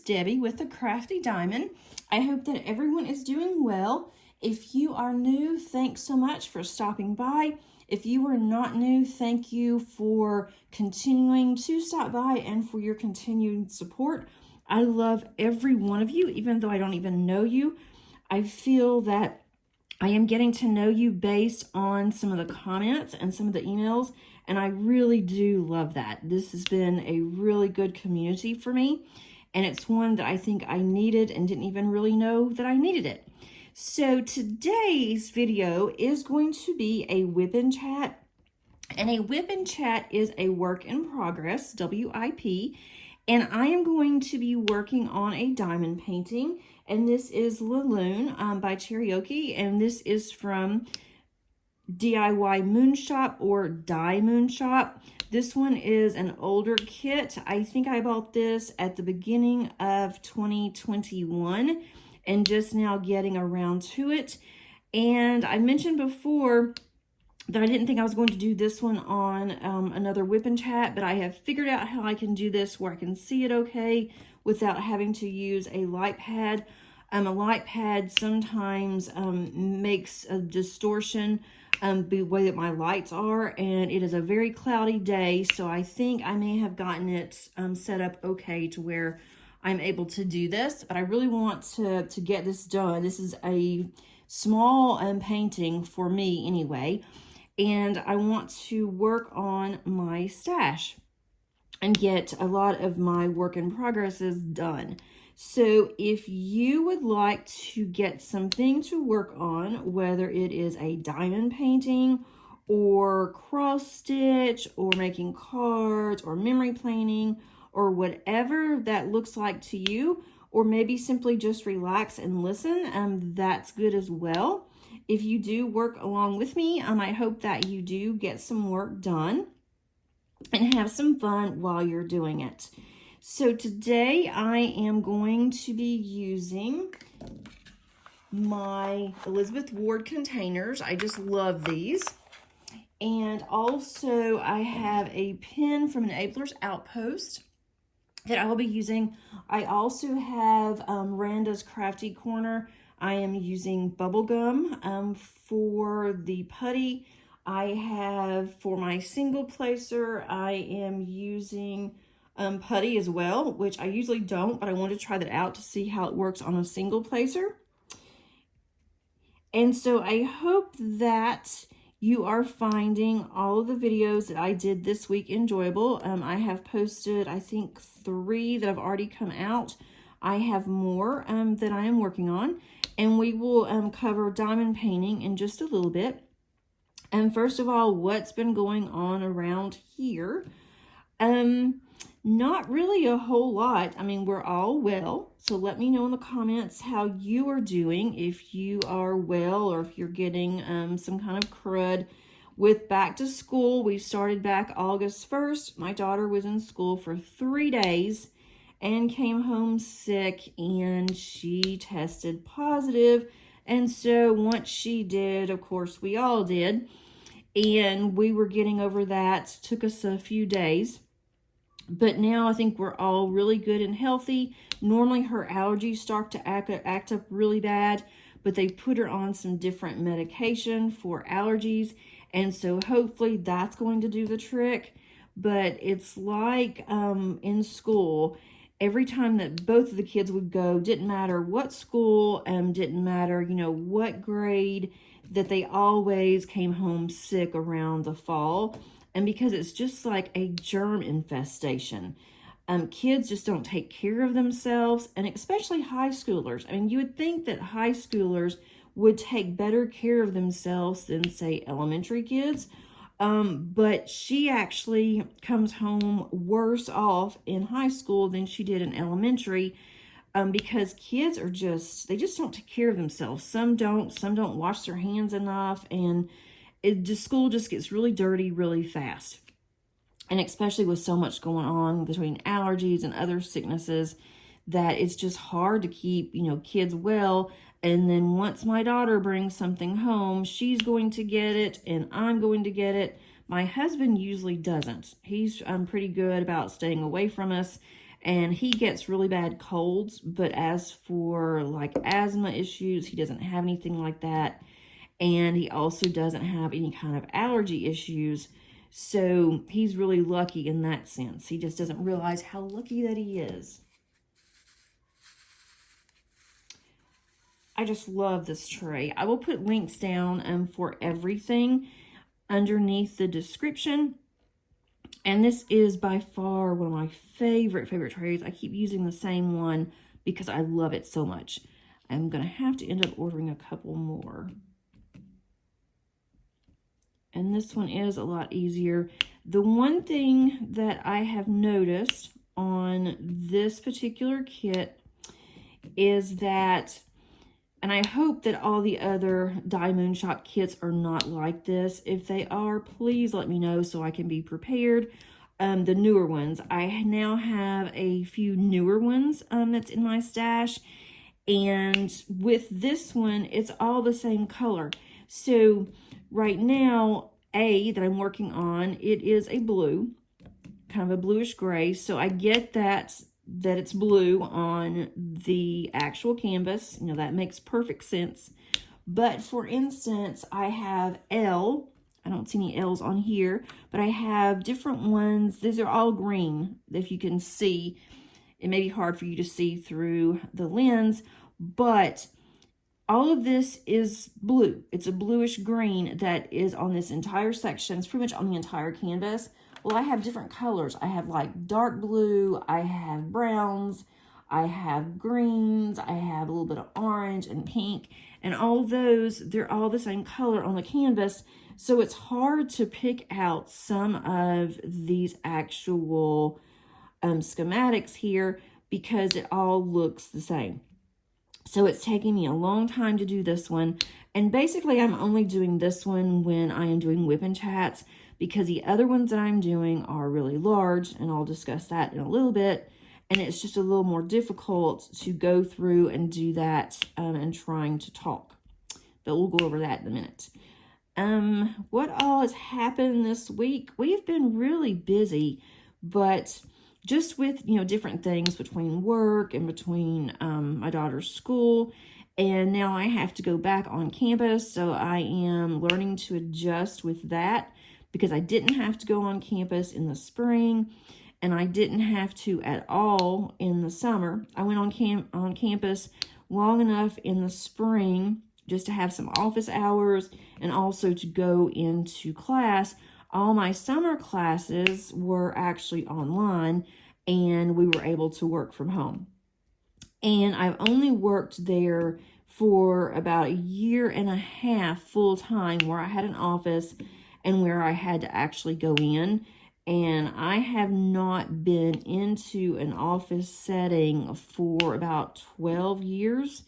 Debbie with the Crafty Diamond. I hope that everyone is doing well. If you are new, thanks so much for stopping by. If you are not new, thank you for continuing to stop by and for your continued support. I love every one of you, even though I don't even know you. I feel that I am getting to know you based on some of the comments and some of the emails, and I really do love that. This has been a really good community for me, and it's one that I think I needed and didn't even really know that I needed it. So today's video is going to be a WIP and Chat, and a WIP and Chat is a work in progress, WIP, and I am going to be working on a diamond painting, and this is Laloon by Cherokee, and this is from DIY Moon Shop or Die Moon Shop. This one is an older kit. I think I bought this at the beginning of 2021 and just now getting around to it. And I mentioned before that I didn't think I was going to do this one on another WIP and Chat, but I have figured out how I can do this where I can see it okay without having to use a light pad. A light pad sometimes makes a distortion the way that my lights are, and it is a very cloudy day, so I think I may have gotten it set up okay to where I'm able to do this, but I really want to get this done. This is a small painting for me anyway, and I want to work on my stash and get a lot of my work in progresses done. So if you would like to get something to work on, whether it is a diamond painting or cross stitch or making cards or memory planning or whatever that looks like to you, or maybe simply just relax and listen, that's good as well. If you do work along with me, I hope that you do get some work done and have some fun while you're doing it. So today I am going to be using my Elizabeth Ward containers. I just love these. And also I have a pin from Enabler's Outpost that I will be using. I also have Randa's Crafty Corner. I am using bubblegum for the putty. I have, for my single placer, I am using putty as well, which I usually don't, but I wanted to try that out to see how it works on a single placer. And so I hope that you are finding all of the videos that I did this week enjoyable. I have posted, I think, 3 that have already come out. I have more that I am working on, and we will cover diamond painting in just a little bit. And first of all, what's been going on around here? Not really a whole lot. I mean, we're all well. So let me know in the comments how you are doing, if you are well or if you're getting some kind of crud. With back to school, we started back August 1st. My daughter was in school for 3 days and came home sick, and she tested positive. And so once she did, of course, we all did. And we were getting over that. Took us a few days. But now I think we're all really good and healthy. Normally her allergies start to act up really bad, but they put her on some different medication for allergies. And so hopefully that's going to do the trick. But it's like in school, every time that both of the kids would go, didn't matter what school, didn't matter, you know, what grade, that they always came home sick around the fall. And because it's just like a germ infestation. Kids just don't take care of themselves, and especially high schoolers. I mean, you would think that high schoolers would take better care of themselves than, say, elementary kids. But she actually comes home worse off in high school than she did in elementary, because kids are they just don't take care of themselves. Some don't wash their hands enough, and school just gets really dirty really fast. And especially with so much going on between allergies and other sicknesses, that it's just hard to keep, you know, kids well. And then once my daughter brings something home, she's going to get it and I'm going to get it. My husband usually doesn't. He's pretty good about staying away from us. and he gets really bad colds, but as for like asthma issues, he doesn't have anything like that. And he also doesn't have any kind of allergy issues. So he's really lucky in that sense. He just doesn't realize how lucky that he is. I just love this tray. I will put links down for everything underneath the description. And this is by far one of my favorite trays. I keep using the same one because I love it so much. I'm going to have to end up ordering a couple more. And this one is a lot easier. The one thing that I have noticed on this particular kit is that, and I hope that all the other Die Moon Shop kits are not like this. If they are, please let me know so I can be prepared. The newer ones. I now have a few newer ones that's in my stash. And with this one, it's all the same color. So right now, that I'm working on, it is a blue, kind of a bluish gray. So I get that it's blue on the actual canvas. You know, that makes perfect sense. But for instance, I have L. I don't see any L's on here, but I have different ones. These are all green. If you can see, it may be hard for you to see through the lens, but all of this is blue. It's a bluish green that is on this entire section. It's pretty much on the entire canvas. Well, I have different colors. I have like dark blue, I have browns, I have greens, I have a little bit of orange and pink, and all those, they're all the same color on the canvas. So it's hard to pick out some of these actual schematics here because it all looks the same. So it's taking me a long time to do this one. And basically, I'm only doing this one when I am doing WIP and Chats because the other ones that I'm doing are really large, and I'll discuss that in a little bit. And it's just a little more difficult to go through and do that and trying to talk. But we'll go over that in a minute. What all has happened this week? We've been really busy, but just with, you know, different things between work and between my daughter's school. And now I have to go back on campus. So I am learning to adjust with that because I didn't have to go on campus in the spring and I didn't have to at all in the summer. I went on campus long enough in the spring just to have some office hours and also to go into class. All my summer classes were actually online and we were able to work from home. And I've only worked there for about a year and a half full time where I had an office and where I had to actually go in. And I have not been into an office setting for about 12 years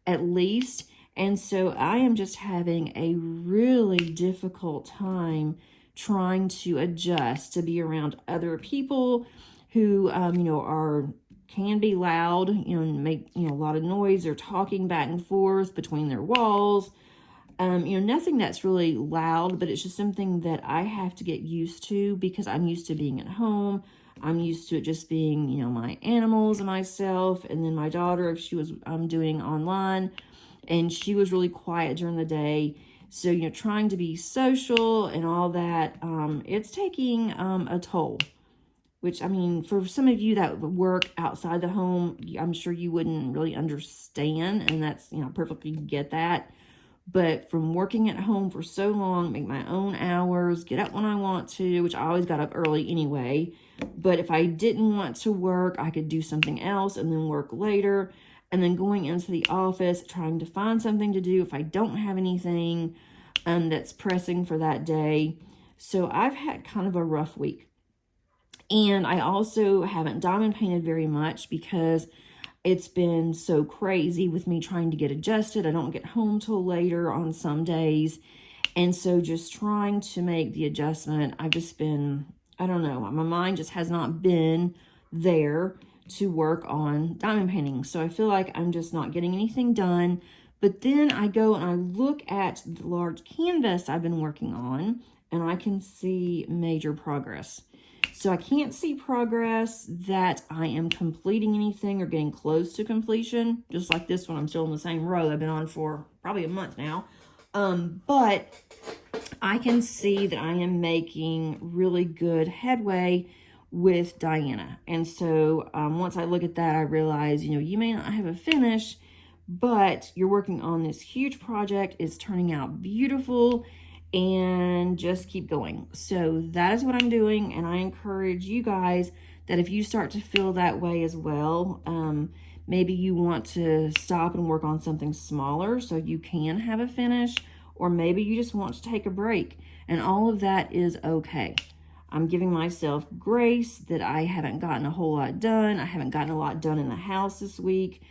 at least. And so I am just having a really difficult time trying to adjust to be around other people who, you know, can be loud, you know, and make, you know, a lot of noise. They're talking back and forth between their walls. You know, nothing that's really loud, but it's just something that I have to get used to because I'm used to being at home. I'm used to it just being, you know, my animals and myself, and then my daughter, if she was doing online, and she was really quiet during the day. So, you know, trying to be social and all that, it's taking a toll. Which, I mean, for some of you that work outside the home, I'm sure you wouldn't really understand, and that's, you know, perfectly get that. But from working at home for so long, make my own hours, get up when I want to, which I always got up early anyway. But if I didn't want to work, I could do something else and then work later. And then going into the office, trying to find something to do if I don't have anything that's pressing for that day. So I've had kind of a rough week. And I also haven't diamond painted very much because it's been so crazy with me trying to get adjusted. I don't get home till later on some days. And so just trying to make the adjustment, I've just been, I don't know, my mind just has not been there to work on diamond painting. So I feel like I'm just not getting anything done. But then I go and I look at the large canvas I've been working on and I can see major progress. So I can't see progress that I am completing anything or getting close to completion. Just like this one, I'm still in the same row I've been on for probably a month now. But I can see that I am making really good headway with Diana. And so once I look at that, I realize, you may not have a finish, but you're working on this huge project. It's turning out beautiful, and just keep going. So that is what I'm doing, and I encourage you guys that if you start to feel that way as well, maybe you want to stop and work on something smaller so you can have a finish, or maybe you just want to take a break, and all of that is okay. I'm giving myself grace that I haven't gotten a whole lot done. I haven't gotten a lot done in the house this week.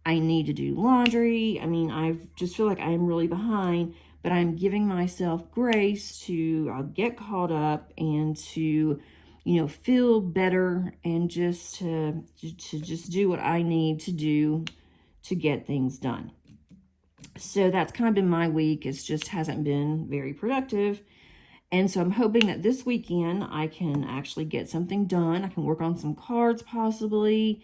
I need to do laundry. I mean, I just feel like I am really behind, but I'm giving myself grace to get caught up and to, feel better, and just to just do what I need to do to get things done. So that's kind of been my week. It just hasn't been very productive. And so I'm hoping that this weekend I can actually get something done. I can work on some cards possibly,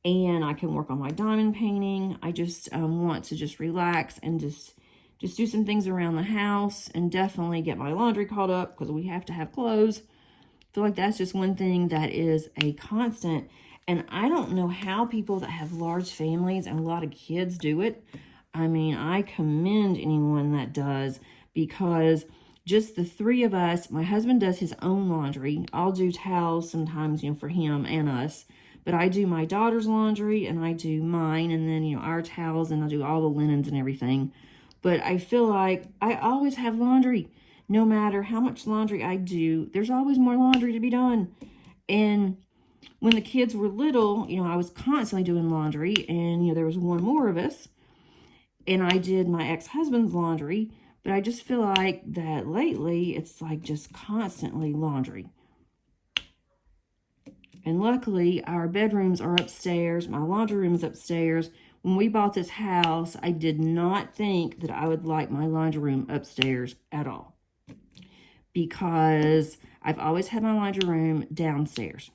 and I can work on my diamond painting. I just want to just relax and just do some things around the house, and definitely get my laundry caught up because we have to have clothes. I feel like that's just one thing that is a constant. And I don't know how people that have large families and a lot of kids do it. I mean, I commend anyone that does, because just the three of us, my husband does his own laundry. I'll do towels sometimes, for him and us. But I do my daughter's laundry, and I do mine, and then, our towels, and I do all the linens and everything. But I feel like I always have laundry. No matter how much laundry I do, there's always more laundry to be done. And when the kids were little, I was constantly doing laundry, and, there was one more of us. And I did my ex-husband's laundry. But I just feel like that lately, it's like just constantly laundry. And luckily, our bedrooms are upstairs. My laundry room is upstairs. When we bought this house, I did not think that I would like my laundry room upstairs at all, because I've always had my laundry room downstairs.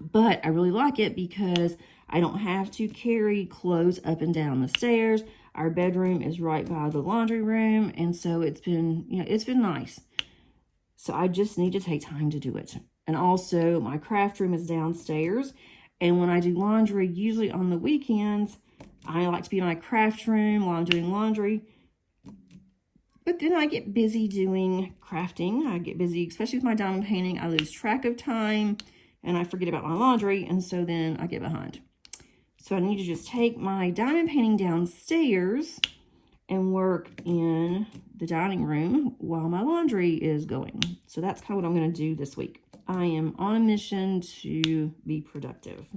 But I really like it because I don't have to carry clothes up and down the stairs. Our bedroom is right by the laundry room, and so it's been, it's been nice. So I just need to take time to do it. And also, my craft room is downstairs, and when I do laundry, usually on the weekends, I like to be in my craft room while I'm doing laundry. But then I get busy doing crafting. I get busy, especially with my diamond painting. I lose track of time, and I forget about my laundry, and so then I get behind. So I need to just take my diamond painting downstairs and work in the dining room while my laundry is going. So that's kind of what I'm going to do this week. I am on a mission to be productive.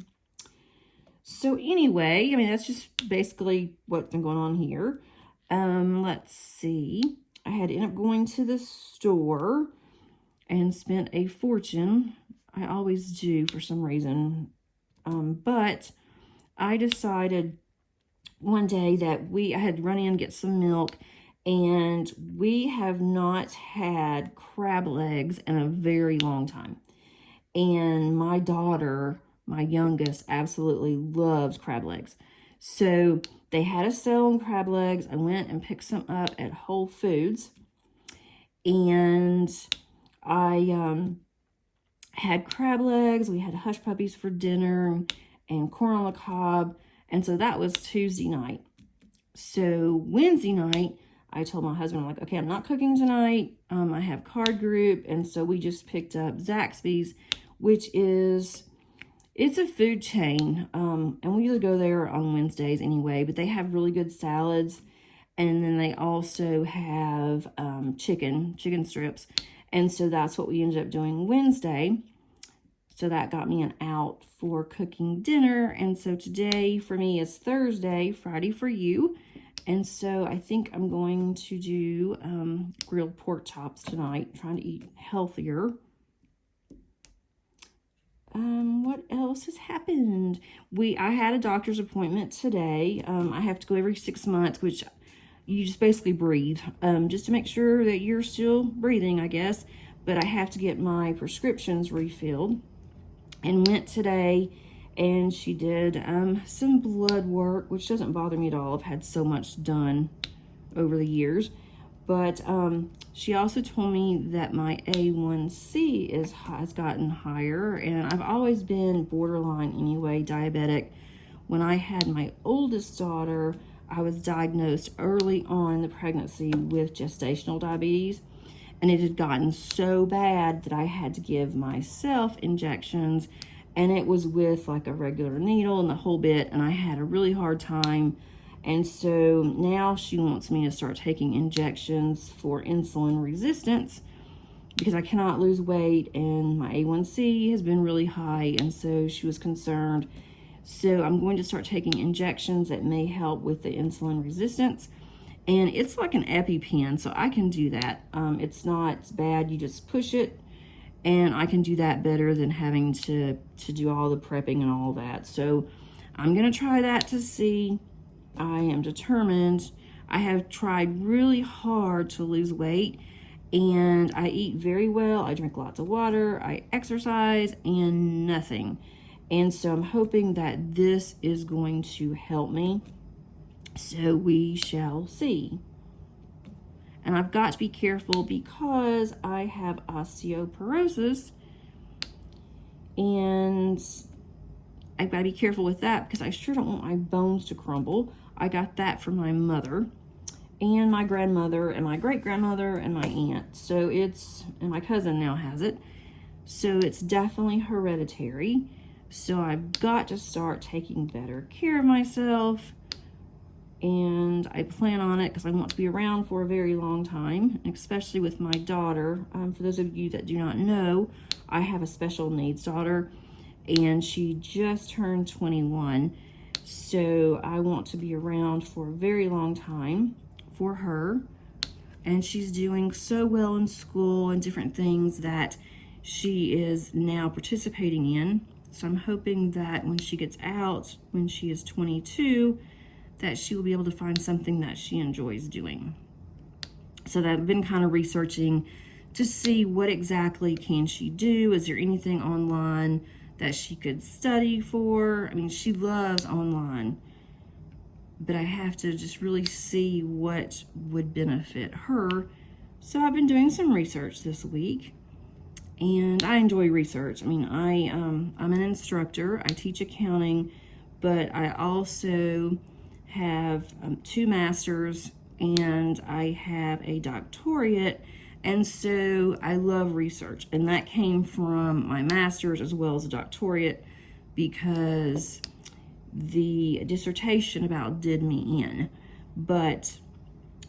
So anyway, that's just basically what's been going on here. Let's see. I had to end up going to the store and spent a fortune. I always do for some reason. But I decided one day that I had run in and get some milk, and we have not had crab legs in a very long time. And my daughter, my youngest, absolutely loves crab legs. So they had a sale on crab legs. I went and picked some up at Whole Foods, and I had crab legs. We had hush puppies for dinner and corn on the cob. And so that was Tuesday night. So Wednesday night, I told my husband, I'm like, okay, I'm not cooking tonight. I have card group. And so we just picked up Zaxby's, which is, it's a food chain. And we usually go there on Wednesdays anyway, but they have really good salads. And then they also have chicken strips. And so that's what we ended up doing Wednesday. So that got me an out for cooking dinner. And so today for me is Thursday, Friday for you. And so I think I'm going to do grilled pork chops tonight, trying to eat healthier. What else has happened? I had a doctor's appointment today. I have to go every 6 months, which you just basically breathe, just to make sure that you're still breathing, I guess. but I have to get my prescriptions refilled. And went today, and she did some blood work, which doesn't bother me at all. I've had so much done over the years. But she also told me that my A1C has gotten higher, and I've always been borderline anyway, diabetic. When I had my oldest daughter, I was diagnosed early on in the pregnancy with gestational diabetes, and it had gotten so bad that I had to give myself injections, and it was with like a regular needle and the whole bit, and I had a really hard time. And so now she wants me to start taking injections for insulin resistance because I cannot lose weight, and my A1C has been really high, and so she was concerned. So I'm going to start taking injections that may help with the insulin resistance. And it's like an EpiPen, so I can do that. It's not bad. You just push it, and I can do that better than having to do all the prepping and all that. So I'm going to try that to see. I am determined. I have tried really hard to lose weight, and I eat very well. I drink lots of water. I exercise, and nothing. And so I'm hoping that this is going to help me. So we shall see. And I've got to be careful because I have osteoporosis, and I've got to be careful with that because I sure don't want my bones to crumble. I got that from my mother and my grandmother and my great-grandmother and my aunt. So and my cousin now has it. So it's definitely hereditary. So I've got to start taking better care of myself. And I plan on it because I want to be around for a very long time, especially with my daughter. For those of you that do not know, I have a special needs daughter, and she just turned 21. So I want to be around for a very long time for her. And she's doing so well in school and different things that she is now participating in. So I'm hoping that when she gets out, when she is 22, that she will be able to find something that she enjoys doing. So that I've been kind of researching to see what exactly can she do. Is there anything online that she could study for? I mean, she loves online, but I have to just really see what would benefit her. So I've been doing some research this week, and I enjoy research. I mean, I'm an instructor. I teach accounting, but I also have 2 masters, and I have a doctorate, and so I love research, and that came from my master's as well as a doctorate because the dissertation about did me in. But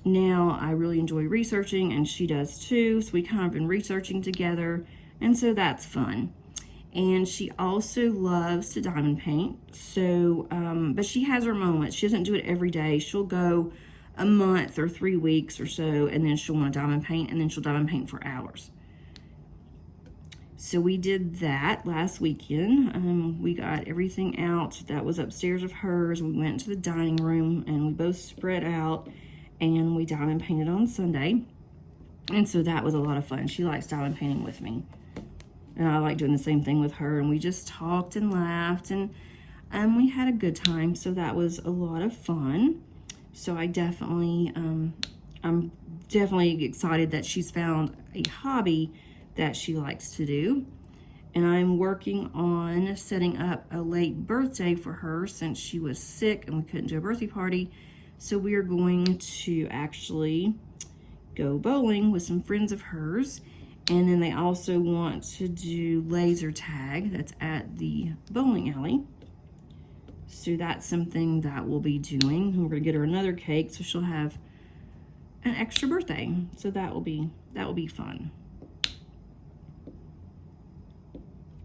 now I really enjoy researching, and she does too, so we kind of been researching together, and so that's fun. And she also loves to diamond paint. So, but she has her moments. She doesn't do it every day. She'll go a month or 3 weeks or so, and then she'll want to diamond paint, and then she'll diamond paint for hours. So we did that last weekend. We got everything out that was upstairs of hers. We went to the dining room, and we both spread out, and we diamond painted on Sunday. And so that was a lot of fun. She likes diamond painting with me, and I like doing the same thing with her, and we just talked and laughed, and we had a good time. So that was a lot of fun. So I definitely, I'm definitely excited that she's found a hobby that she likes to do. And I'm working on setting up a late birthday for her since she was sick and we couldn't do a birthday party. So we are going to actually go bowling with some friends of hers. And then they also want to do laser tag that's at the bowling alley. So that's something that we'll be doing. And we're going to get her another cake so she'll have an extra birthday. So that will be fun.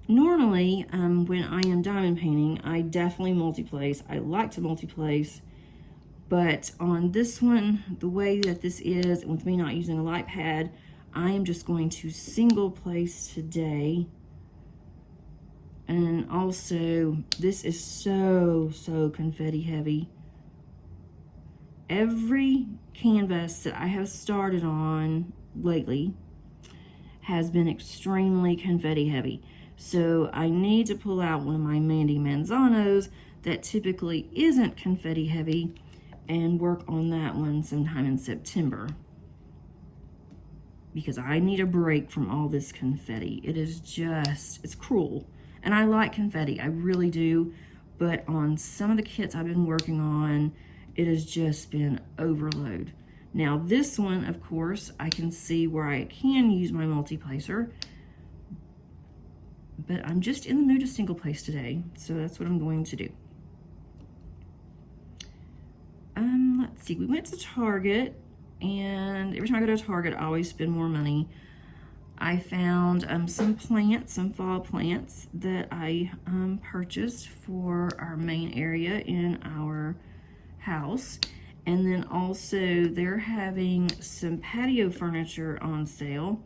Normally, when I am diamond painting, I definitely multi-place. I like to multi-place. But on this one, the way that this is, and with me not using a light pad, I am just going to single place today. And also, this is so confetti heavy. Every canvas that I have started on lately has been extremely confetti heavy. So I need to pull out one of my Mandy Manzanos that typically isn't confetti heavy and work on that one sometime in September, because I need a break from all this confetti. It is just, it's cruel. And I like confetti, I really do. But on some of the kits I've been working on, it has just been overload. Now this one, of course, I can see where I can use my multi-placer, but I'm just in the mood of single place today, so that's what I'm going to do. Let's see, we went to Target, and every time I go to Target, I always spend more money. I found some plants, some fall plants that I purchased for our main area in our house. And then also they're having some patio furniture on sale.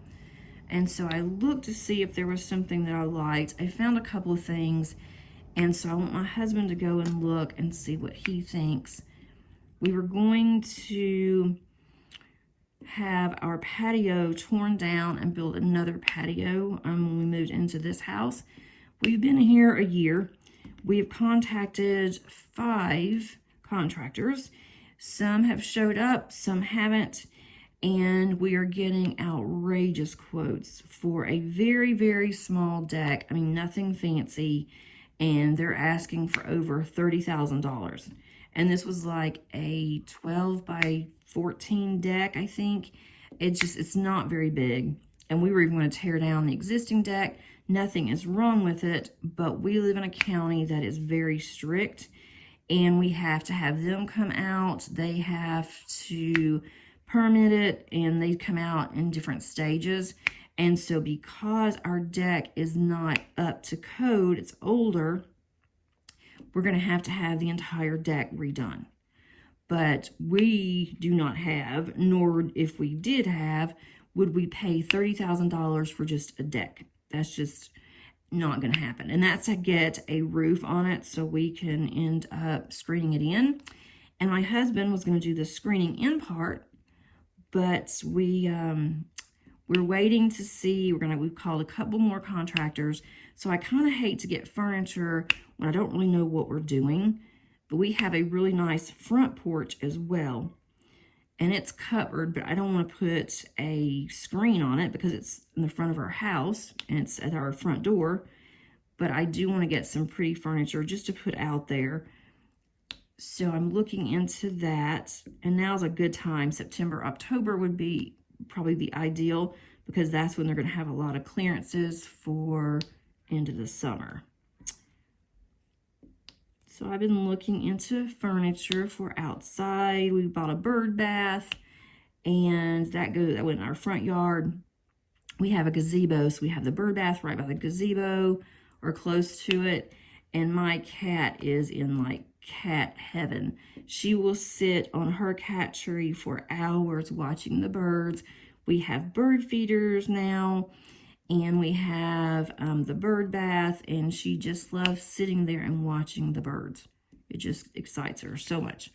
And so I looked to see if there was something that I liked. I found a couple of things, and so I want my husband to go and look and see what he thinks. We were going to have our patio torn down and build another patio when we moved into this house. We've been here a year. We've contacted 5 contractors. Some have showed up, some haven't, and we are getting outrageous quotes for a very, very small deck. I mean, nothing fancy, and they're asking for over $30,000. And this was like a 12 by 14 deck, I think. It's not very big. And we were even going to tear down the existing deck. Nothing is wrong with it, but we live in a county that is very strict, and we have to have them come out. They have to permit it, and they come out in different stages. And so because our deck is not up to code, it's older, we're going to have the entire deck redone. But we do not have, nor if we did have, would we pay $30,000 for just a deck. That's just not going to happen. And that's to get a roof on it so we can end up screening it in. And my husband was going to do the screening in part, but we're waiting to see. We've called a couple more contractors. So I kind of hate to get furniture when I don't really know what we're doing. But we have a really nice front porch as well. And it's covered, but I don't want to put a screen on it because it's in the front of our house and it's at our front door. But I do want to get some pretty furniture just to put out there. So I'm looking into that. And now's a good time. September, October would be probably the ideal, because that's when they're going to have a lot of clearances for into the summer. So I've been looking into furniture for outside. We bought a bird bath, and that went in our front yard. We have a gazebo, so we have the bird bath right by the gazebo or close to it. And my cat is in like cat heaven. She will sit on her cat tree for hours watching the birds. We have bird feeders now, and we have the bird bath, and she just loves sitting there and watching the birds. It just excites her so much.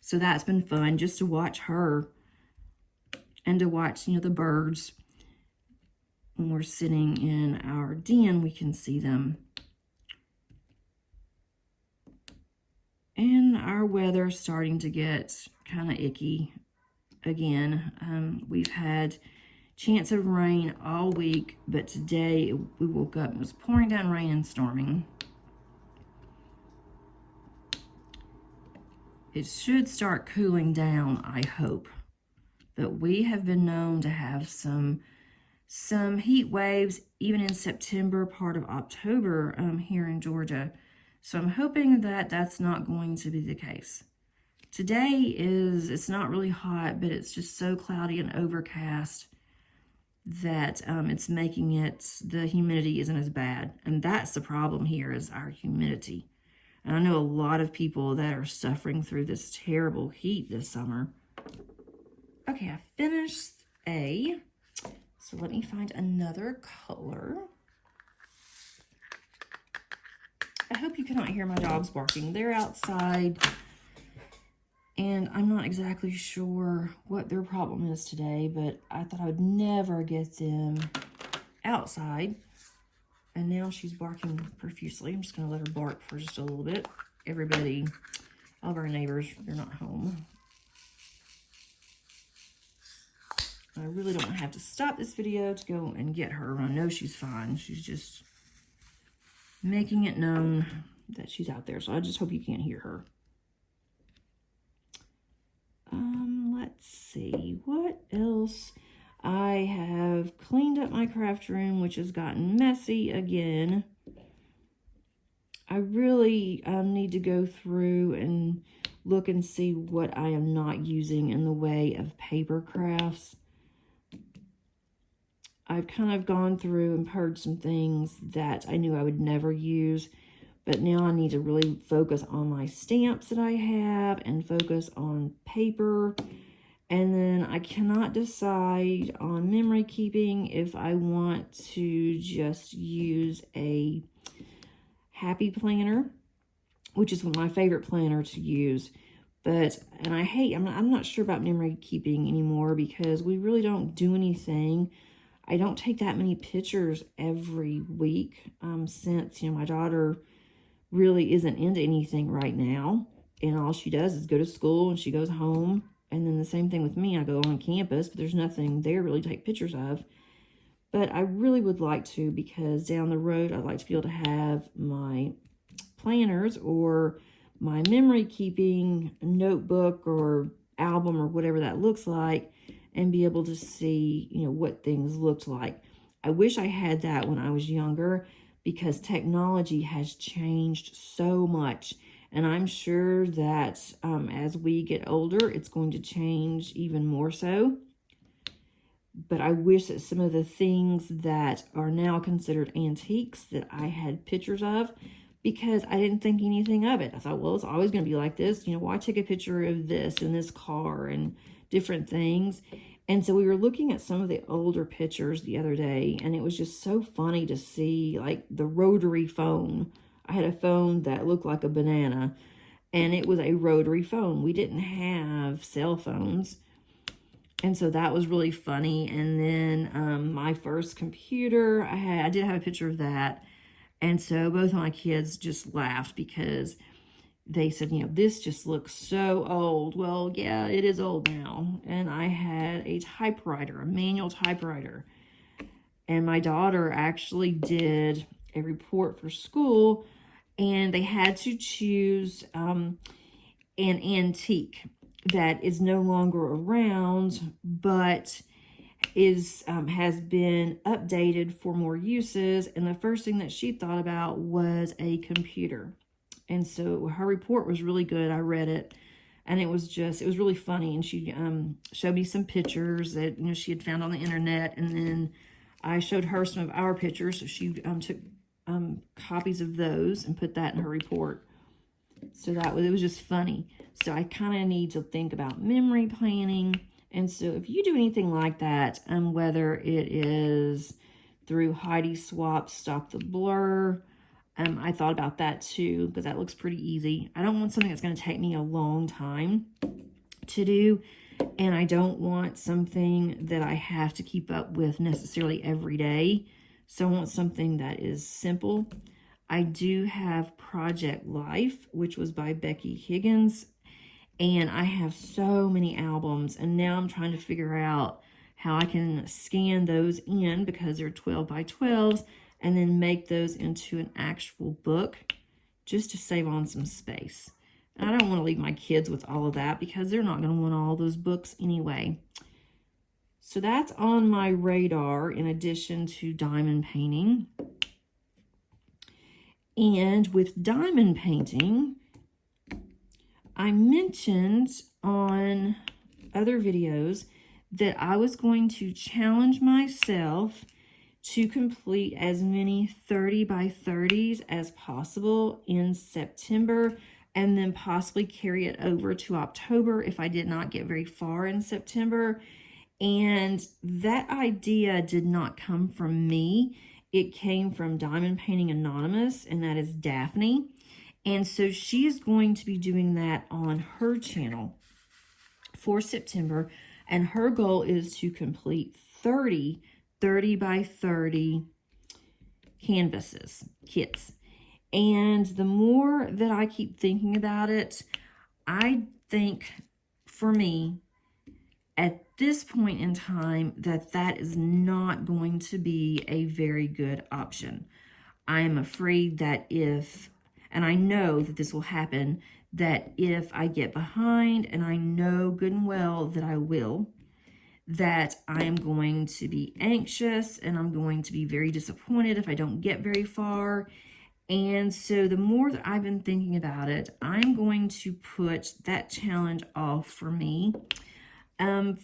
So that's been fun, just to watch her and to watch, the birds. When we're sitting in our den, we can see them. And our weather's starting to get kind of icky again. We've had chance of rain all week, but today we woke up and it was pouring down rain and storming. It should start cooling down, I hope. But we have been known to have some heat waves even in September, part of October here in Georgia. So I'm hoping that that's not going to be the case. Today it's not really hot, but it's just so cloudy and overcast that it's making the humidity isn't as bad. And that's the problem here, is our humidity. And I know a lot of people that are suffering through this terrible heat this summer. Okay, I finished A. So let me find another color. I hope you cannot hear my dogs barking. They're outside And I'm not exactly sure what their problem is today, but I thought I would never get them outside. And now she's barking profusely. I'm just going to let her bark for just a little bit. Everybody, all of our neighbors, they're not home. I really don't have to stop this video to go and get her. I know she's fine. She's just making it known that she's out there. So I just hope you can't hear her. Let's see. What else? I have cleaned up my craft room, which has gotten messy again. I really need to go through and look and see what I am not using in the way of paper crafts. I've kind of gone through and purged some things that I knew I would never use, but now I need to really focus on my stamps that I have and focus on paper. And then I cannot decide on memory keeping if I want to just use a happy planner, which is my favorite planner to use. And I'm not sure about memory keeping anymore because we really don't do anything. I don't take that many pictures every week since, my daughter really isn't into anything right now. And all she does is go to school and she goes home. And then the same thing with me. I go on campus, but there's nothing there really to take pictures of. But I really would like to, because down the road, I'd like to be able to have my planners or my memory keeping notebook or album or whatever that looks like, and be able to see, what things looked like. I wish I had that when I was younger, because technology has changed so much. And I'm sure that as we get older, it's going to change even more so. But I wish that some of the things that are now considered antiques that I had pictures of, because I didn't think anything of it. I thought, well, it's always going to be like this. Why take a picture of this and this car and different things? And so we were looking at some of the older pictures the other day, and it was just so funny to see, like, the rotary phone. I had a phone that looked like a banana, and it was a rotary phone. We didn't have cell phones, and so that was really funny. And then my first computer, I did have a picture of that, and so both of my kids just laughed because they said, this just looks so old. Well, yeah, it is old now. And I had a typewriter, a manual typewriter. And my daughter actually did a report for school, and they had to choose an antique that is no longer around, but has been updated for more uses. And the first thing that she thought about was a computer. And so her report was really good. I read it, and it was really funny. And she showed me some pictures that, she had found on the internet. And then I showed her some of our pictures. So she took copies of those and put that in her report. So it was just funny. So I kind of need to think about memory planning. And so if you do anything like that, whether it is through Heidi Swap Stop the Blur, I thought about that too, because that looks pretty easy. I don't want something that's going to take me a long time to do, and I don't want something that I have to keep up with necessarily every day. So I want something that is simple. I do have Project Life, which was by Becky Higgins, and I have so many albums, and now I'm trying to figure out how I can scan those in, because they're 12 by 12s, and then make those into an actual book, just to save on some space. And I don't want to leave my kids with all of that, because they're not going to want all those books anyway. So that's on my radar, in addition to diamond painting. And with diamond painting, I mentioned on other videos that I was going to challenge myself to complete as many 30 by 30s as possible in September, and then possibly carry it over to October if I did not get very far in September. And that idea did not come from me. It came from Diamond Painting Anonymous, and that is Daphne. And so she is going to be doing that on her channel. for September, and her goal is to complete 30 by 30 canvases, kits. And the more that I keep thinking about it, I think for me, at this point in time, that is not going to be a very good option. I am afraid that if, and I know that this will happen, that if I get behind, and I know good and well that I will, that I am going to be anxious and I'm going to be very disappointed if I don't get very far. And so the more that I've been thinking about it, I'm going to put that challenge off for me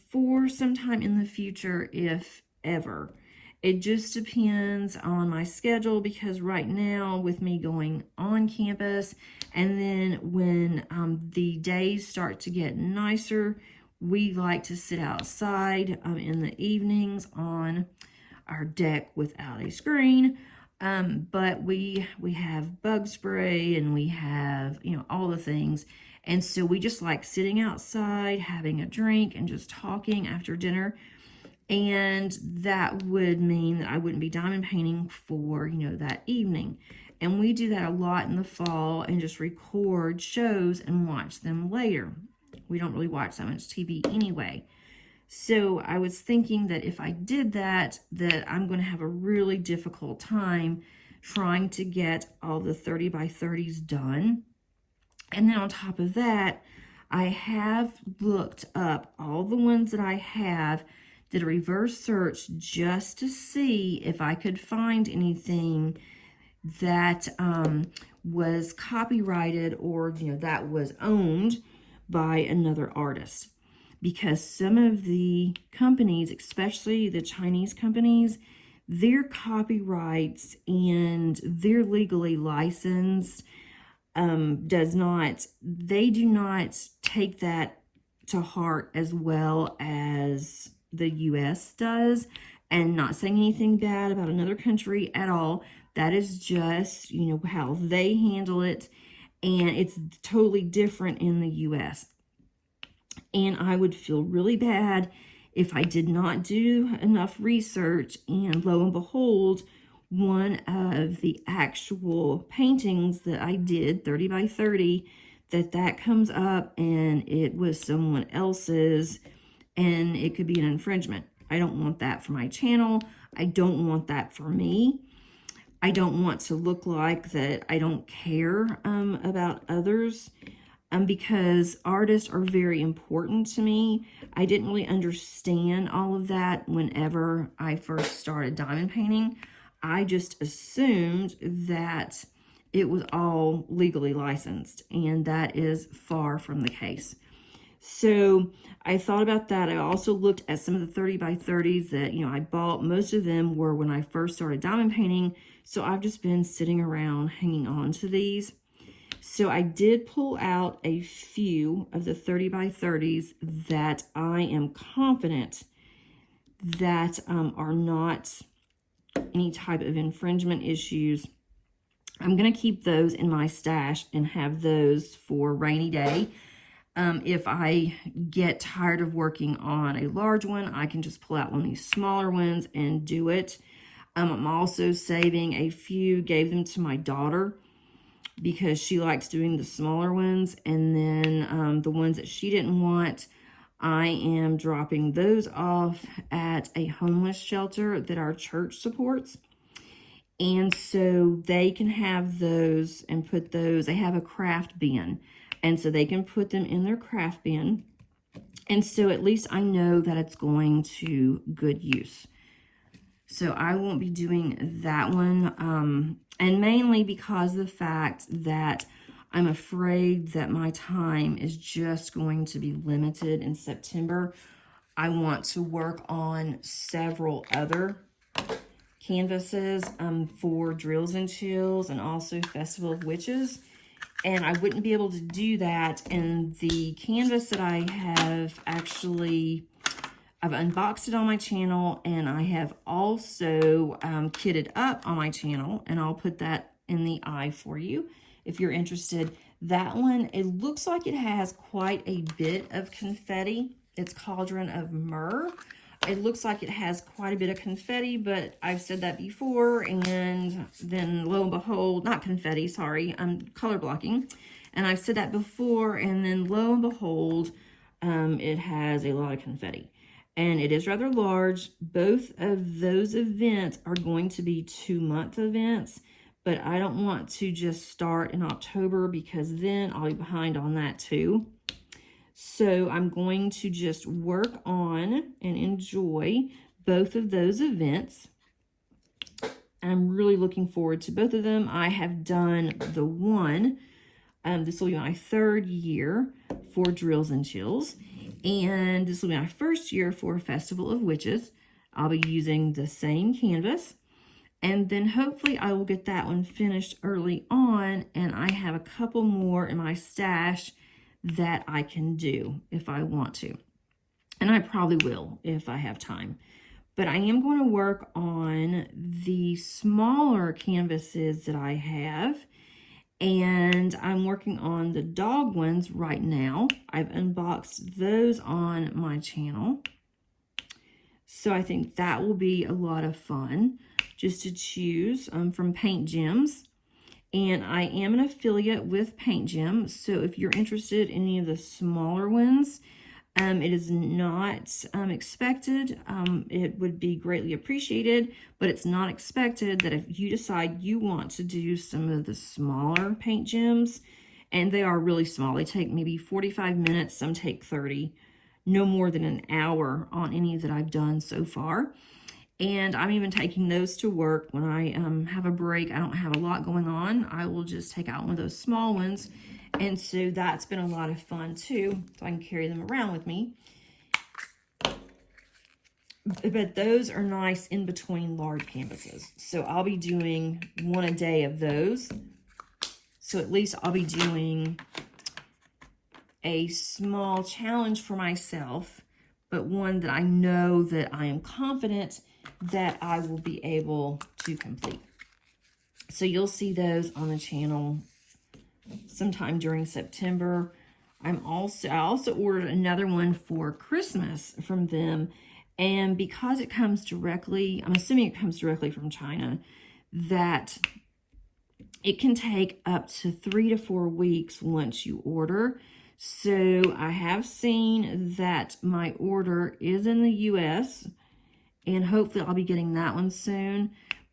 for some time in the future, if ever. It just depends on my schedule, because right now with me going on campus, and then when the days start to get nicer, we like to sit outside in the evenings on our deck without a screen. But we have bug spray, and we have, all the things. And so we just like sitting outside, having a drink, and just talking after dinner. And that would mean that I wouldn't be diamond painting for, that evening. And we do that a lot in the fall, and just record shows and watch them later. We don't really watch that much TV anyway. So I was thinking that if I did that, that I'm going to have a really difficult time trying to get all the 30 by 30s done. And then on top of that, I have looked up all the ones that I have, did a reverse search just to see if I could find anything that was copyrighted, or that was owned by another artist. Because some of the companies, especially the Chinese companies, their copyrights and their legally licensed they do not take that to heart as well as the US does. And not saying anything bad about another country at all. That is just, how they handle it. And it's totally different in the US. And I would feel really bad if I did not do enough research, and lo and behold, one of the actual paintings that I did, 30 by 30, that comes up and it was someone else's, and it could be an infringement. I don't want that for my channel. I don't want that for me. I don't want to look like that I don't care about others. Because artists are very important to me. I didn't really understand all of that whenever I first started diamond painting. I just assumed that it was all legally licensed, and that is far from the case. So I thought about that. I also looked at some of the 30 by 30s that, I bought. Most of them were when I first started diamond painting. So I've just been sitting around hanging on to these. So I did pull out a few of the 30 by 30s that I am confident that are not any type of infringement issues. I'm going to keep those in my stash and have those for rainy day. If I get tired of working on a large one, I can just pull out one of these smaller ones and do it. I'm also saving a few, gave them to my daughter, because she likes doing the smaller ones. And then the ones that she didn't want, I am dropping those off at a homeless shelter that our church supports. And so they can have those and put those, they have a craft bin. And so they can put them in their craft bin. And so at least I know that it's going to good use. So I won't be doing that one. And mainly because of the fact that I'm afraid that my time is just going to be limited in September. I want to work on several other canvases for Drills and Chills, and also Festival of Witches. And I wouldn't be able to do that. And the canvas that I have actually, I've unboxed it on my channel, and I have also kitted up on my channel, and I'll put that in the eye for you if you're interested. That one, it looks like it has quite a bit of confetti. It's Cauldron of Myrrh. It looks like it has quite a bit of confetti, but I've said that before, and then lo and behold, not confetti, sorry, color blocking. And I've said that before, and then lo and behold, it has a lot of confetti. And it is rather large. Both of those events are going to be 2-month events, but I don't want to just start in October because then I'll be behind on that too. So I'm going to just work on and enjoy both of those events. I'm really looking forward to both of them. I have done the one. This will be my 3rd year for Drills and Chills. And this will be my 1st year for Festival of Witches. I'll be using the same canvas. And then hopefully I will get that one finished early on. And I have a couple more in my stash that I can do if I want to. And I probably will if I have time. But I am going to work on the smaller canvases that I have. And I'm working on the dog ones right now. I've unboxed those on my channel. So I think that will be a lot of fun just to choose from Paint Gems. And I am an affiliate with Paint Gem. So if you're interested in any of the smaller ones, it is not expected. It would be greatly appreciated, but it's not expected that if you decide you want to do some of the smaller Paint Gems, and they are really small, they take maybe 45 minutes, some take 30, no more than an hour on any that I've done so far. And I'm even taking those to work when I have a break. I don't have a lot going on. I will just take out one of those small ones. And so that's been a lot of fun too. So I can carry them around with me. But those are nice in between large canvases. So I'll be doing one a day of those. So at least I'll be doing a small challenge for myself, but one that I know that I am confident that I will be able to complete. So you'll see those on the channel sometime during September. I also ordered another one for Christmas from them. And because it comes directly, I'm assuming it comes directly from China, that it can take up to 3 to 4 weeks once you order. So I have seen that my order is in the US, and hopefully I'll be getting that one soon.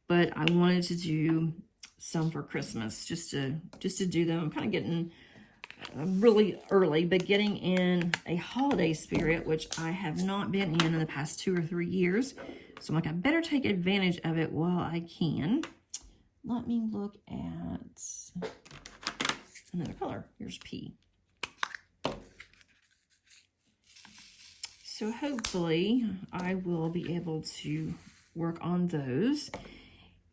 But I wanted to do some for Christmas just to do them. I'm kind of getting really early, but getting in a holiday spirit, which I have not been in the past 2 or 3 years. So I'm like, I better take advantage of it while I can. Let me look at another color. Here's P. So hopefully I will be able to work on those.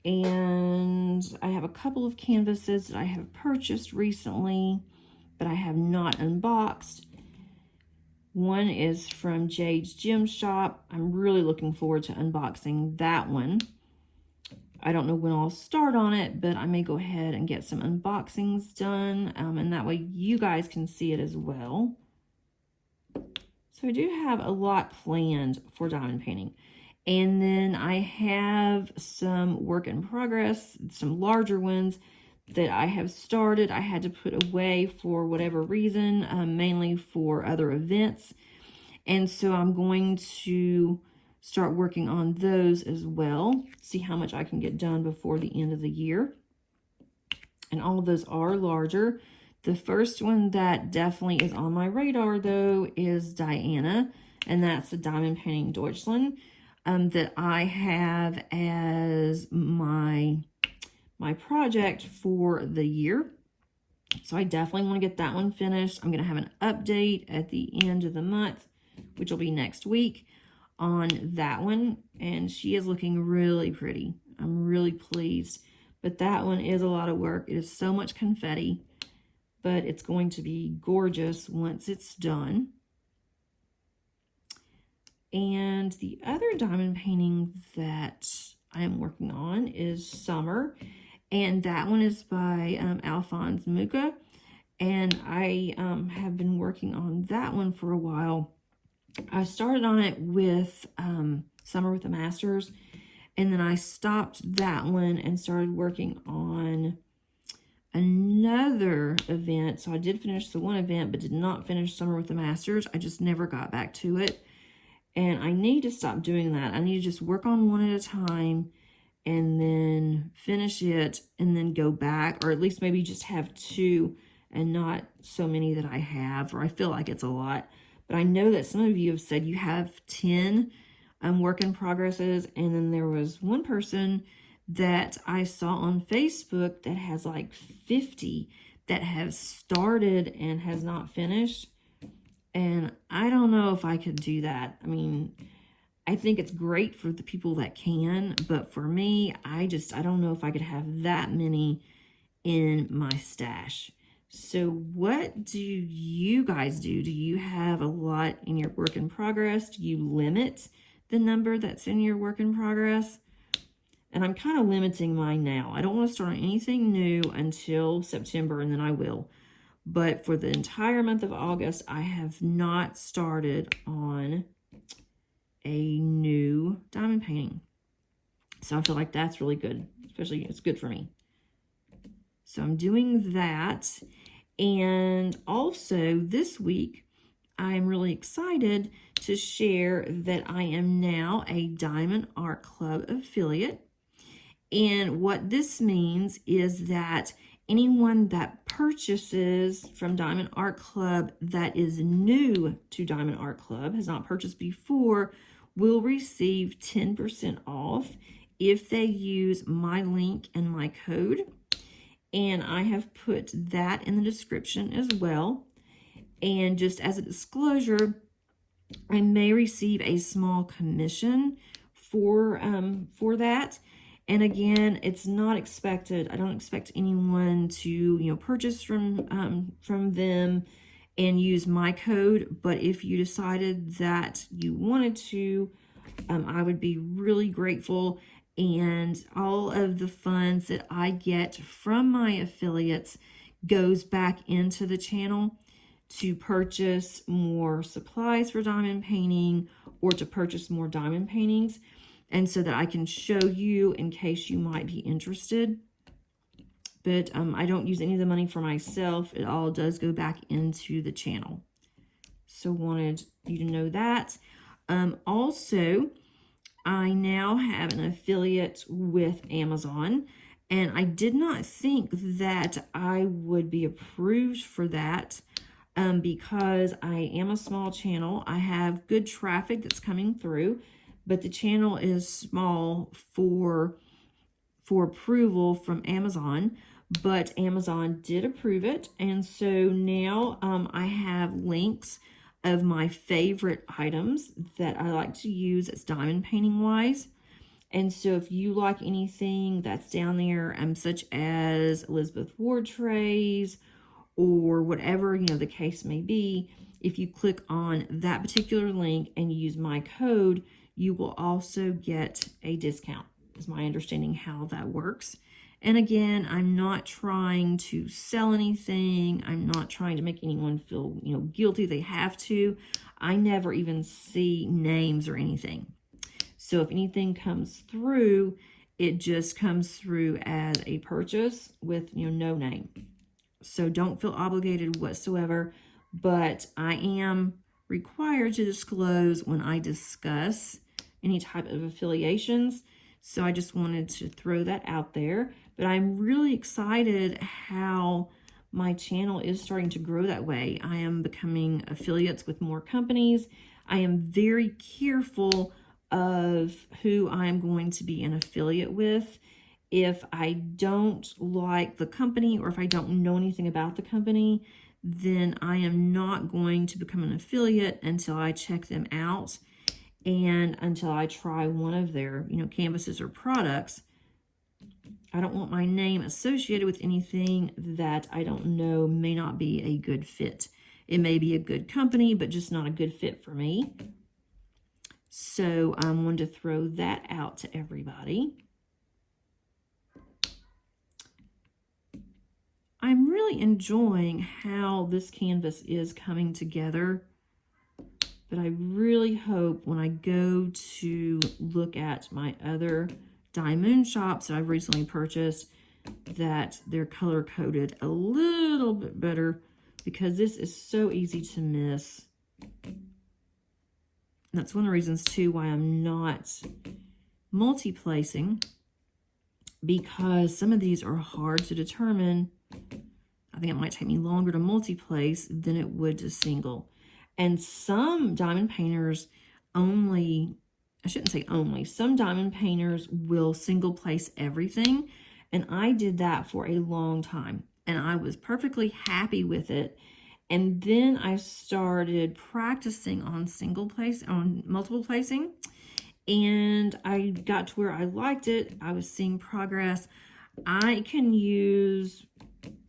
And I have a couple of canvases that I have purchased recently, but I have not unboxed. One is from Jade's Gem Shop. I'm really looking forward to unboxing that one. I don't know when I'll start on it, but I may go ahead and get some unboxings done, and that way you guys can see it as well. So I do have a lot planned for diamond painting. And then I have some work in progress, some larger ones that I have started. I had to put away for whatever reason, mainly for other events. And so I'm going to start working on those as well, see how much I can get done before the end of the year. And all of those are larger. The first one that definitely is on my radar, though, is Diana, and that's the Diamond Painting Deutschland that I have as my project for the year. So I definitely want to get that one finished. I'm going to have an update at the end of the month, which will be next week, on that one. And she is looking really pretty. I'm really pleased. But that one is a lot of work. It is so much confetti, but it's going to be gorgeous once it's done. And the other diamond painting that I am working on is Summer. And that one is by Alphonse Mucha. and I have been working on that one for a while. I started on it with Summer with the Masters, and then I stopped that one and started working on another event. So I did finish the one event, but did not finish Summer with the Masters. I just never got back to it. And I need to stop doing that. I need to just work on one at a time and then finish it and then go back, or at least maybe just have two and not so many that I have, or I feel like it's a lot. But I know that some of you have said you have 10 work in progresses, and then there was one person that I saw on Facebook that has like 50 that have started and has not finished. And I don't know if I could do that. I mean, I think it's great for the people that can, but for me, I don't know if I could have that many in my stash. So what do you guys do? Do you have a lot in your work in progress? Do you limit the number that's in your work in progress? And I'm kind of limiting mine now. I don't want to start on anything new until September, and then I will. But for the entire month of August, I have not started on a new diamond painting. So I feel like that's really good, especially it's good for me. So I'm doing that. And also this week, I'm really excited to share that I am now a Diamond Art Club affiliate. And what this means is that anyone that purchases from Diamond Art Club that is new to Diamond Art Club, has not purchased before, will receive 10% off if they use my link and my code. And I have put that in the description as well. And just as a disclosure, I may receive a small commission for that. And again, it's not expected. I don't expect anyone to, purchase from them and use my code. But if you decided that you wanted to, I would be really grateful. And all of the funds that I get from my affiliates goes back into the channel to purchase more supplies for diamond painting or to purchase more diamond paintings. And so that I can show you in case you might be interested. But I don't use any of the money for myself. It all does go back into the channel. So wanted you to know that. Also, I now have an affiliate with Amazon. And I did not think that I would be approved for that because I am a small channel. I have good traffic that's coming through, but the channel is small for approval from Amazon. But Amazon did approve it, and so now I have links of my favorite items that I like to use as diamond painting wise. And so if you like anything that's down there, such as Elizabeth Ward trays or whatever, the case may be, if you click on that particular link and use my code, you will also get a discount, is my understanding how that works. And again, I'm not trying to sell anything. I'm not trying to make anyone feel, guilty they have to. I never even see names or anything. So if anything comes through, it just comes through as a purchase with, no name. So don't feel obligated whatsoever, but I am required to disclose when I discuss any type of affiliations. So I just wanted to throw that out there. But I'm really excited how my channel is starting to grow that way. I am becoming affiliates with more companies. I am very careful of who I'm going to be an affiliate with. If I don't like the company or if I don't know anything about the company, then I am not going to become an affiliate until I check them out and until I try one of their, canvases or products. I don't want my name associated with anything that I don't know may not be a good fit. It may be a good company, but just not a good fit for me. So I wanted to throw that out to everybody. I'm really enjoying how this canvas is coming together. But I really hope when I go to look at my other diamond shops that I've recently purchased that they're color coded a little bit better, because this is so easy to miss. That's one of the reasons too why I'm not multi-placing, because some of these are hard to determine. I think it might take me longer to multi-place than it would to single. And some diamond painters only, I shouldn't say only, some diamond painters will single place everything. And I did that for a long time. And I was perfectly happy with it. And then I started practicing on multiple placing. And I got to where I liked it. I was seeing progress. I can use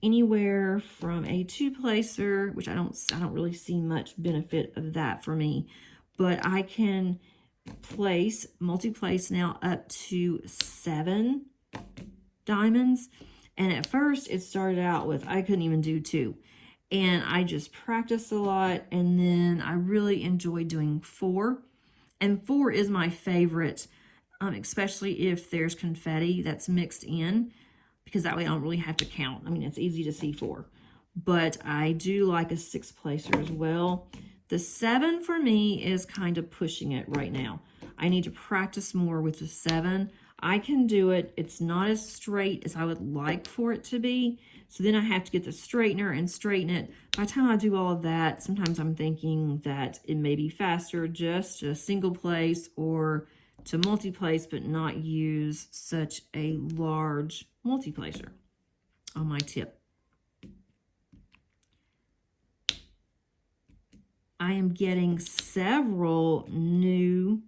anywhere from a 2-placer, which I don't really see much benefit of that for me, but I can multi-place now up to 7 diamonds. And at first it started out with, I couldn't even do 2. And I just practiced a lot. And then I really enjoyed doing 4. And 4 is my favorite, especially if there's confetti that's mixed in, because that way I don't really have to count. I mean, it's easy to see 4. But I do like a 6-placer as well. The 7 for me is kind of pushing it right now. I need to practice more with the 7. I can do it. It's not as straight as I would like for it to be. So then I have to get the straightener and straighten it. By the time I do all of that, sometimes I'm thinking that it may be faster just to single place or to multi-place, but not use such a large multi-placer on my tip. I am getting several new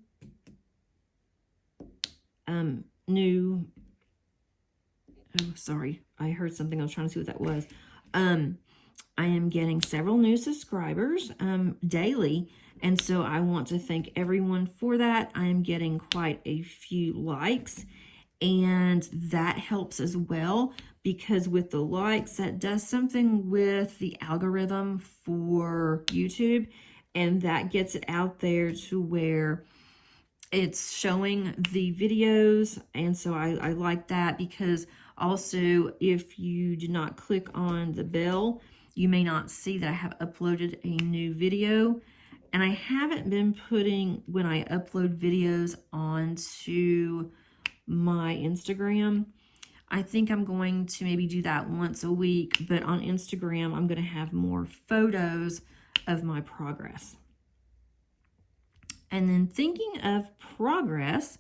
oh, sorry, I heard something. I was trying to see what that was. I am getting several new subscribers daily, and so I want to thank everyone for that. I am getting quite a few likes, and that helps as well, because with the likes, that does something with the algorithm for YouTube, and that gets it out there to where it's showing the videos. And so I like that, because also if you do not click on the bell, you may not see that I have uploaded a new video. And I haven't been putting, when I upload videos onto my Instagram, I think I'm going to maybe do that once a week, but on Instagram, I'm going to have more photos of my progress. And then thinking of progress,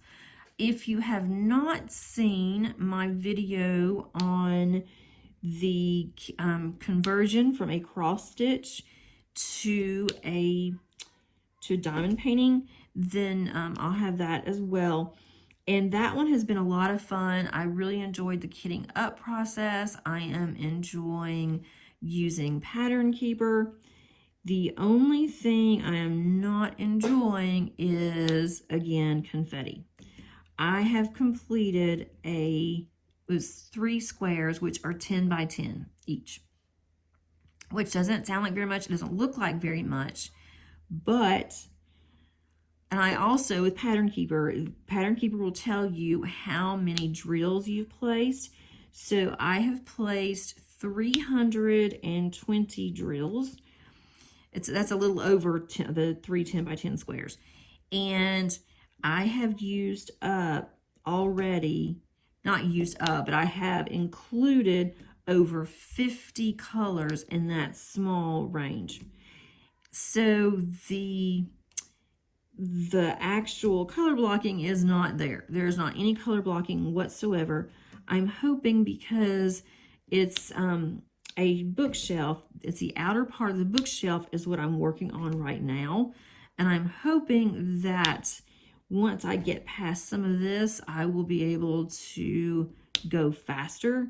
if you have not seen my video on the conversion from a cross stitch to diamond painting, then I'll have that as well. And that one has been a lot of fun. I really enjoyed the kitting up process. I am enjoying using Pattern Keeper. The only thing I am not enjoying is, again, confetti. I have completed it was 3 squares, which are 10 by 10 each, which doesn't sound like very much. It doesn't look like very much, but, and I also, with Pattern Keeper will tell you how many drills you've placed. So I have placed 320 drills. That's a little over the 3 10 by 10 squares. And I have used up already, not used up, but I have included over 50 colors in that small range. So the actual color blocking is not there. There's not any color blocking whatsoever. I'm hoping, because it's a bookshelf, it's the outer part of the bookshelf is what I'm working on right now. And I'm hoping that once I get past some of this, I will be able to go faster.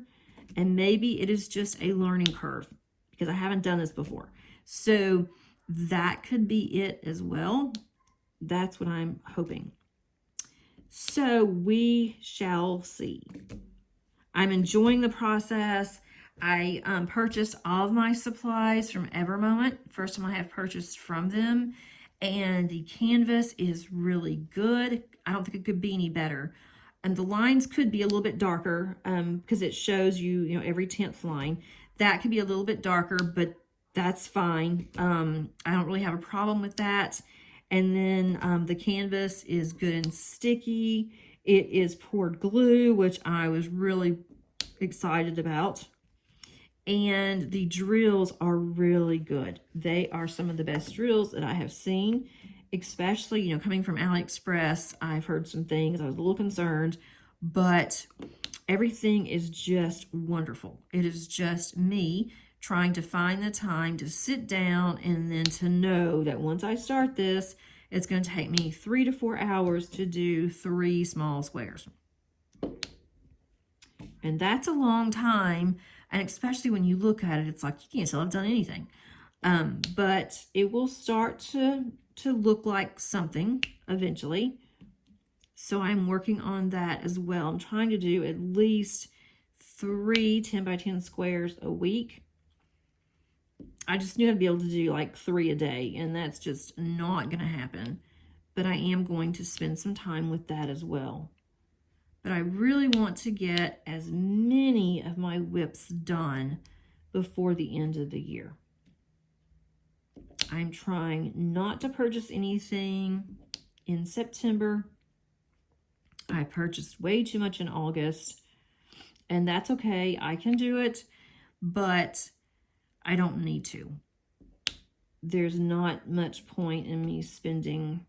And maybe it is just a learning curve, because I haven't done this before. So that could be it as well. That's what I'm hoping. So we shall see. I'm enjoying the process. I purchased all of my supplies from Evermoment. First time I have purchased from them. And the canvas is really good. I don't think it could be any better. And the lines could be a little bit darker because it shows you, every 10th line. That could be a little bit darker, but that's fine. I don't really have a problem with that. And then the canvas is good and sticky. It is poured glue, which I was really excited about. And the drills are really good. They are some of the best drills that I have seen, especially, coming from AliExpress. I've heard some things. I was a little concerned, but everything is just wonderful. It is just me trying to find the time to sit down and then to know that once I start this, it's going to take me 3 to 4 hours to do 3 small squares. And that's a long time. And especially when you look at it, it's like, you can't tell I've done anything. But it will start to look like something eventually. So I'm working on that as well. I'm trying to do at least 3 10 by 10 squares a week. I just knew I'd be able to do like 3 a day, and that's just not going to happen. But I am going to spend some time with that as well. But I really want to get as many of my WIPs done before the end of the year. I'm trying not to purchase anything in September. I purchased way too much in August, and that's okay. I can do it, but I don't need to. There's not much point in me spending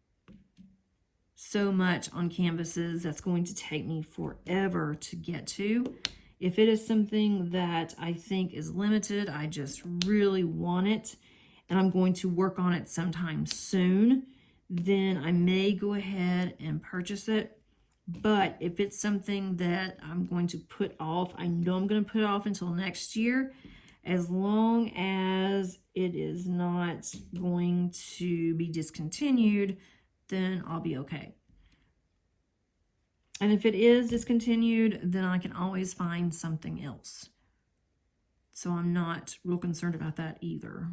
so much on canvases. That's going to take me forever to get to. If it is something that I think is limited, I just really want it, and I'm going to work on it sometime soon, then I may go ahead and purchase it. But if it's something that I'm going to put off, I know I'm going to put it off until next year, as long as it is not going to be discontinued, then I'll be okay. And if it is discontinued, then I can always find something else. So I'm not real concerned about that either.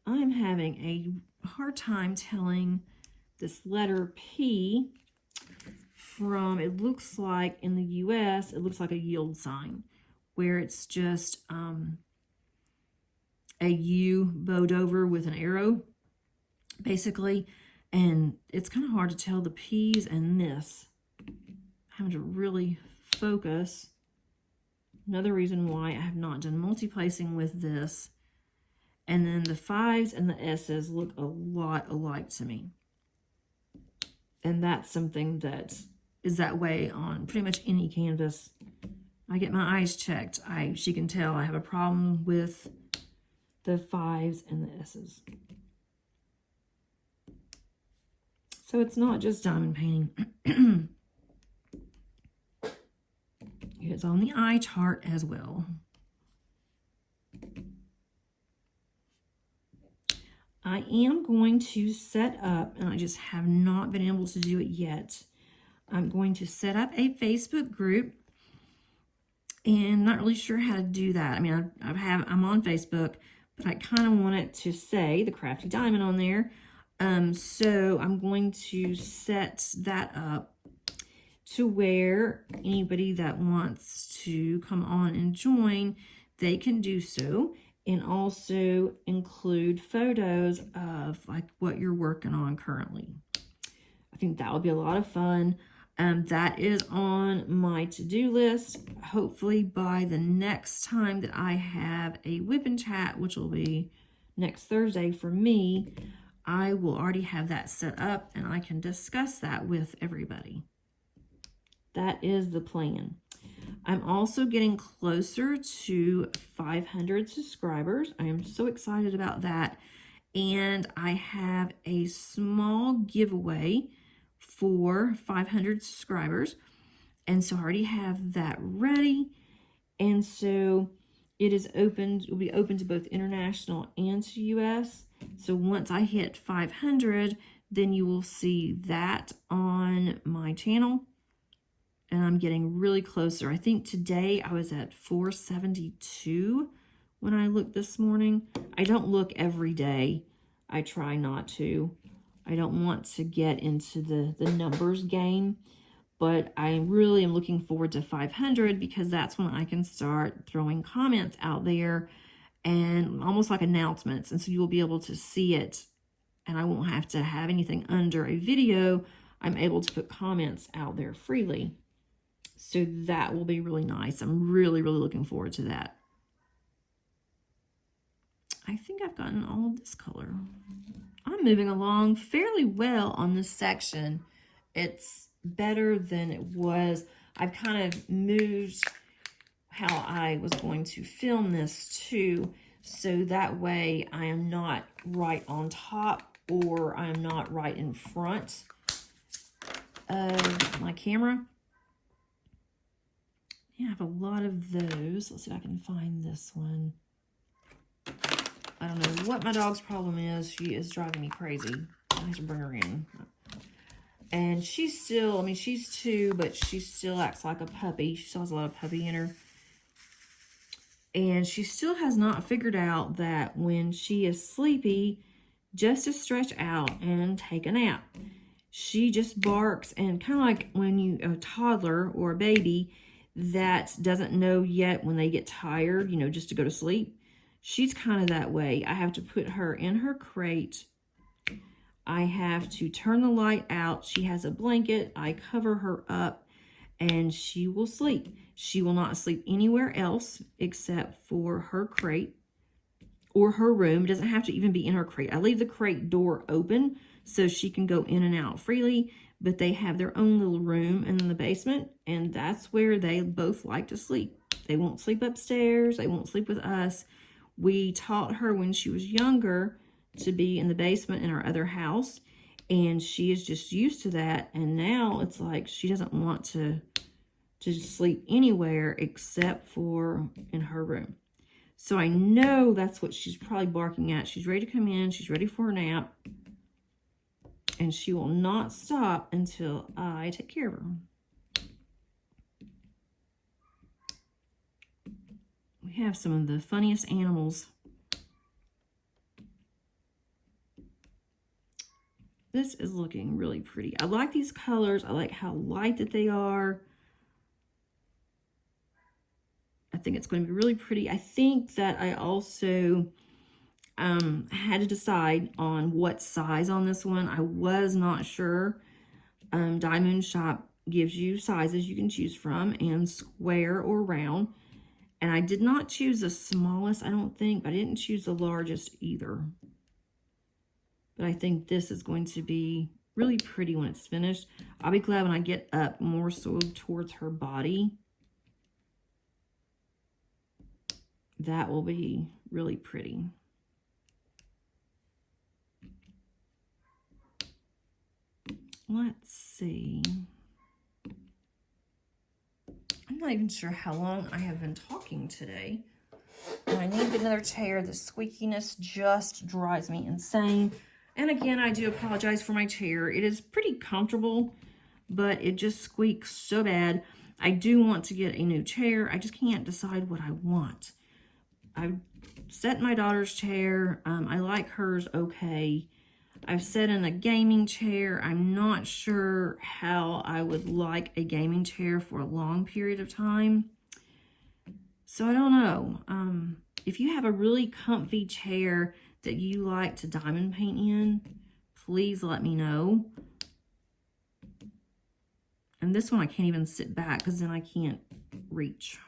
I'm having a hard time telling this letter P from, it looks like in the US, it looks like a yield sign, where it's just a U bowed over with an arrow, basically. And it's kind of hard to tell the P's and this. Having to really focus. Another reason why I have not done multi-placing with this. And then the 5s and the S's look a lot alike to me. And that's something that is that way on pretty much any canvas. I get my eyes checked. She can tell I have a problem with the 5s and the S's. So it's not just diamond painting. It's on the eye chart as well. I am going to set up, and I just have not been able to do it yet. I'm going to set up a Facebook group, and not really sure how to do that. I mean, I'm on Facebook, but I kind of want it to say the Crafty Diamond on there. So I'm going to set that up to where anybody that wants to come on and join, they can do so, and also include photos of like what you're working on currently. I think that would be a lot of fun. That is on my to-do list. Hopefully by the next time that I have a WIP and Chat, which will be next Thursday for me, I will already have that set up and I can discuss that with everybody. That is the plan. I'm also getting closer to 500 subscribers. I am so excited about that. And I have a small giveaway for 500 subscribers. And so I already have that ready. And so it is open, it will be open to both international and to US. So once I hit 500, then you will see that on my channel. and I'm getting really closer. I think today I was at 472 when I looked this morning. I don't look every day. I try not to. I don't want to get into the numbers game, but I really am looking forward to 500 because that's when I can start throwing comments out there and almost like announcements. And so you'll be able to see it, and I won't have to have anything under a video. I'm able to put comments out there freely. So that will be really nice. I'm really, really looking forward to that. I think I've gotten all of this color. I'm moving along fairly well on this section. It's better than it was. I've kind of moved how I was going to film this too, so that way I am not right on top or I'm not right in front of my camera. Yeah, I have a lot of those. Let's see if I can find this one. I don't know what my dog's problem is. She is driving me crazy. I have to bring her in. And she's still, I mean, she's 2, but she still acts like a puppy. She still has a lot of puppy in her. And she still has not figured out that when she is sleepy, just to stretch out and take a nap. She just barks, and kind of like when you, a toddler or a baby that doesn't know yet when they get tired, you know, just to go to sleep. She's kind of that way. I have to put her in her crate. I have to turn the light out. She has a blanket. I cover her up and she will sleep. She will not sleep anywhere else except for her crate or her room. It doesn't have to even be in her crate. I leave the crate door open so she can go in and out freely, but they have their own little room in the basement, and that's where they both like to sleep. They won't sleep upstairs. They won't sleep with us. We taught her when she was younger to be in the basement in our other house, and she is just used to that. And now it's like she doesn't want to sleep anywhere except for in her room. So I know that's what she's probably barking at. She's ready to come in. She's ready for a nap. And she will not stop until I take care of her. We have some of the funniest animals. This is looking really pretty. I like these colors. I like how light that they are. I think it's going to be really pretty. I think that I also had to decide on what size on this one. I was not sure. Diamond Shop gives you sizes you can choose from, and square or round. And I did not choose the smallest, I don't think, but I didn't choose the largest either. But I think this is going to be really pretty when it's finished. I'll be glad when I get up more so towards her body. That will be really pretty. Let's see. I'm not even sure how long I have been talking today. And I need another chair. The squeakiness just drives me insane. And again, I do apologize for my chair. It is pretty comfortable, but it just squeaks so bad. I do want to get a new chair. I just can't decide what I want. I've set my daughter's chair. I like hers okay. I've sat in a gaming chair. I'm not sure how I would like a gaming chair for a long period of time. So I don't know. If you have a really comfy chair that you like to diamond paint in, please let me know. And this one I can't even sit back because then I can't reach.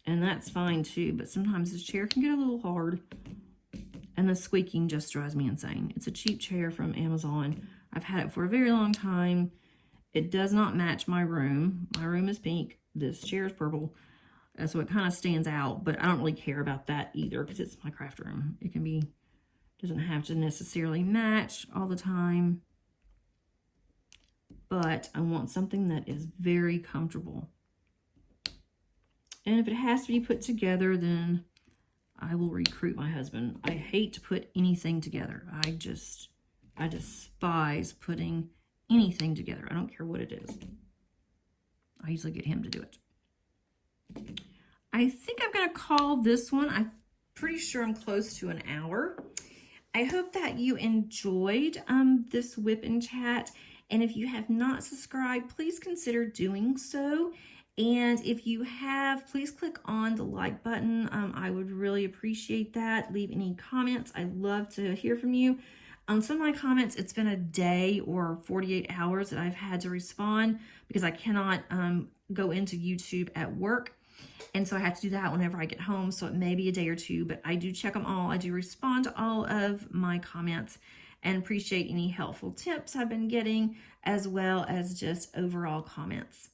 And that's fine too, but sometimes this chair can get a little hard. And the squeaking just drives me insane. It's a cheap chair from Amazon. I've had it for a very long time. It does not match my room. My room is pink. This chair is purple. So it kind of stands out, but I don't really care about that either because it's my craft room. It can be, doesn't have to necessarily match all the time. But I want something that is very comfortable. And if it has to be put together, then I will recruit my husband. I hate to put anything together. I despise putting anything together. I don't care what it is. I usually get him to do it. I think I'm going to call this one. I'm pretty sure I'm close to an hour. I hope that you enjoyed this whip and chat. And if you have not subscribed, please consider doing so. And if you have, please click on the like button. I would really appreciate that. Leave any comments. I love to hear from you. On some of my comments, it's been a day or 48 hours that I've had to respond because I cannot go into YouTube at work. And so I have to do that whenever I get home. So it may be a day or two, but I do check them all. I do respond to all of my comments and appreciate any helpful tips I've been getting, as well as just overall comments.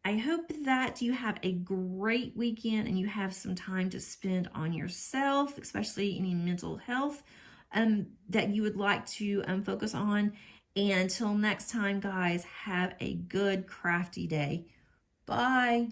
I hope that you have a great weekend and you have some time to spend on yourself, especially any mental health that you would like to focus on. And until next time, guys, have a good crafty day. Bye.